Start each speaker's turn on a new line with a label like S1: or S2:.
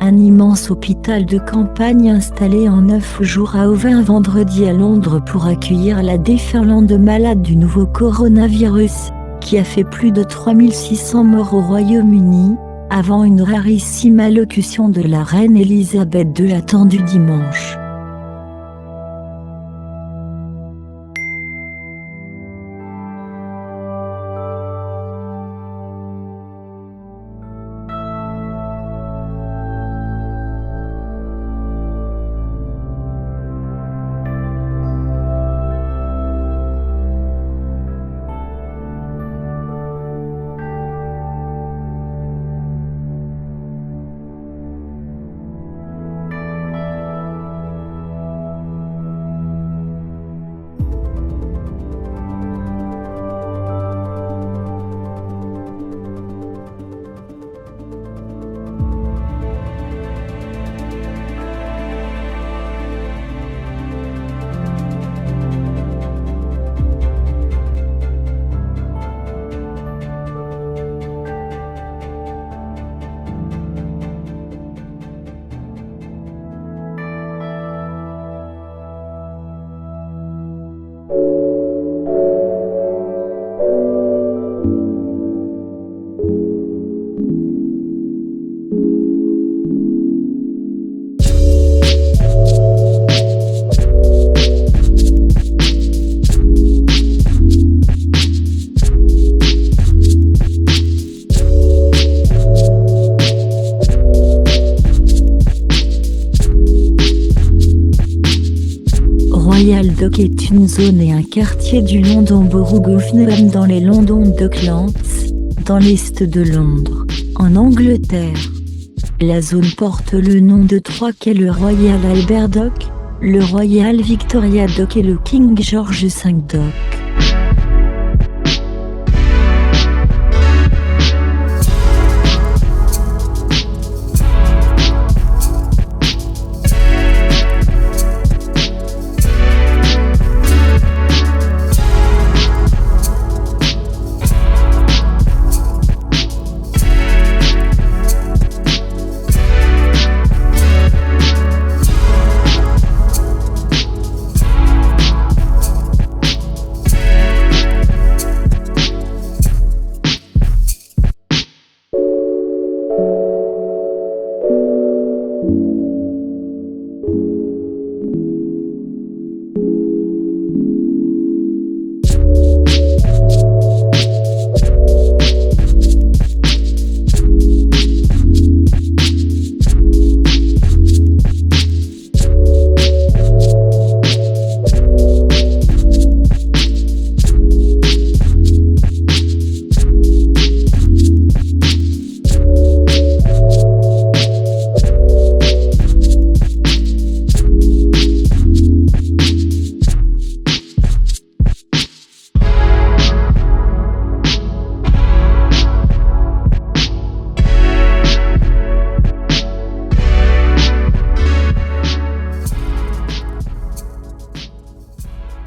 S1: Un immense hôpital de campagne installé en 9 jours a ouvert vendredi à Londres pour accueillir la déferlante de malades du nouveau coronavirus, qui a fait plus de 3600 morts au Royaume-Uni, avant une rarissime allocution de la reine Elisabeth II attendue dimanche. Royal Dock est une zone et un quartier du London Borough of Newham dans les London Docklands, dans l'est de Londres, en Angleterre. La zone porte le nom de trois quais: le Royal Albert Dock, le Royal Victoria Dock et le King George V Dock.